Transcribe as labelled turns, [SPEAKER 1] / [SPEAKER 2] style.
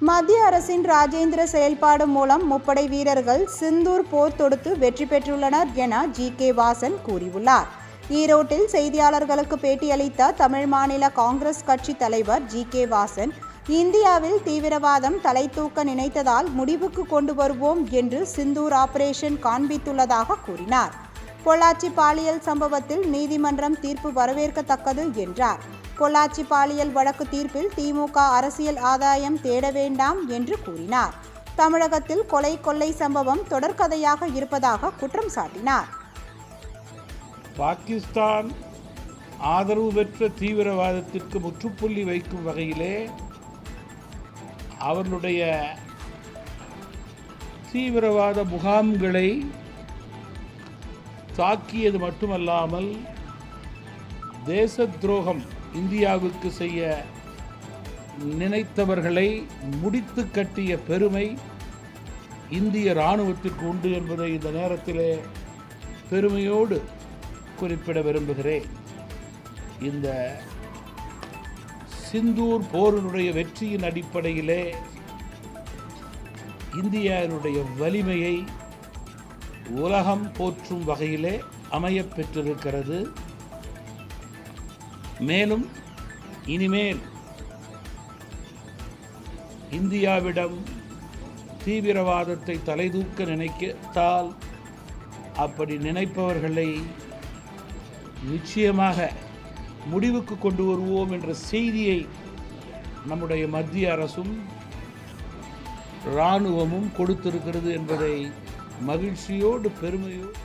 [SPEAKER 1] மத்திய அரசின் ராஜேந்திர செயல்பாடு மூலம் முப்படை வீரர்கள் சிந்தூர் போர் தொடுத்து வெற்றி பெற்றுள்ளனர் என ஜி.கே. வாசன் கூறியுள்ளார். ஈரோட்டில் செய்தியாளர்களுக்கு பேட்டியளித்த தமிழ் மாநில காங்கிரஸ் கட்சி தலைவர் ஜி.கே. வாசன், இந்தியாவில் தீவிரவாதம் தலை தூக்க நினைத்ததால் முடிவுக்கு கொண்டு வருவோம் என்று சிந்தூர் ஆபரேஷன் காண்பித்துள்ளதாக கூறினார். பொள்ளாச்சி பாலியல் சம்பவத்தில் நீதிமன்றம் தீர்ப்பு வரவேற்கத்தக்கது என்றார். பொள்ளாச்சி பாலியல் வழக்கு தீர்ப்பில் திமுக அரசியல் ஆதாயம் தேட வேண்டாம் என்று கூறினார். தமிழகத்தில் கொலை கொள்ளை சம்பவம் தொடர்கதையாக இருப்பதாக குற்றம் சாட்டினார்.
[SPEAKER 2] பாகிஸ்தான் ஆதரவு பெற்ற தீவிரவாதத்திற்கு முற்றுப்புள்ளி வைக்கும் வகையிலே அவர்களுடைய தீவிரவாத முகாம்களை தாக்கியது மட்டுமல்லாமல் தேச துரோகம் இந்தியாவுக்கு செய்ய நினைத்தவர்களை முடித்து கட்டிய பெருமை இந்திய இராணுவத்திற்கு உண்டு என்பதை இந்த நேரத்திலே பெருமையோடு குறிப்பிட விரும்புகிறேன். இந்த சிந்தூர் போரினுடைய வெற்றியின் அடிப்படையிலே இந்தியாவினுடைய வலிமையை உலகம் போற்றும் வகையிலே அமையப் பெற்றிருக்கிறது. மேலும் இனிமேல் இந்தியாவிடம் தீவிரவாதத்தை தலைதூக்க நினைத்தால் அப்படி நினைப்பவர்களை நிச்சயமாக முடிவுக்கு கொண்டு வருவோம் என்ற செய்தியை நம்முடைய மத்திய அரசும் இராணுவமும் கொடுத்திருக்கிறது என்பதை மகிழ்ச்சியோடு பெருமையோடு